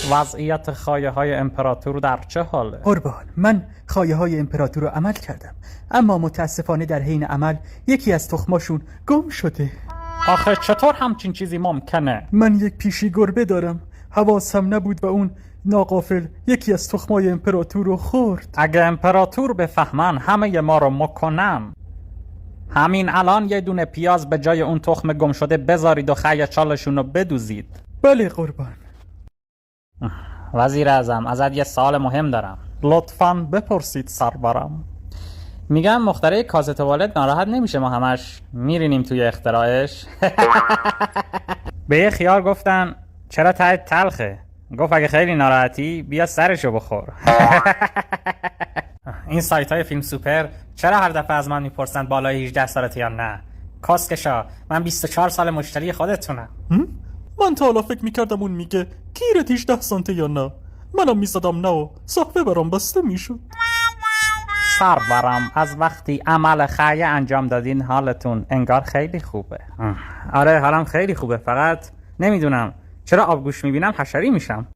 وضعیت خایه های امپراتور در چه حاله؟ قربان، من خایه های امپراتور رو عمل کردم، اما متاسفانه در حین عمل یکی از تخماشون گم شده. آخه چطور همچین چیزی ممکنه؟ من یک پیشی گربه دارم، حواسم نبود و اون ناغافل یکی از تخمای امپراتور رو خورد. اگه امپراتور بفهمن همه ما رو مکنن. همین الان یه دونه پیاز به جای اون تخم گم شده بذارید و خیاچالشون رو بدوزید. بله قربان. وزیر اعظم، ازت یه سوال مهم دارم. لطفاً بپرسید سرورم. میگم مخترع کازه توالت ناراحت نمیشه ما همش میرینیم توی اختراعش؟ به یه خیار گفتن چرا ته تلخه؟ گفت اگه خیلی ناراحتی بیا سرشو بخور. این سایت های فیلم سوپر چرا هر دفعه از من میپرسند بالای 18 سالته یا نه؟ کاسکشا، من 24 سال مشتری خودتونم. من تا حالا فکر میکردم اون میگه گیرت 18 سانته یا نه. منم میزدم نه و صحبه برام بسته میشد. سرورم، از وقتی عمل خیه انجام دادین حالتون انگار خیلی خوبه. آره حالم خیلی خوبه، فقط نمیدونم چرا آبگوش میبینم حشری میشم.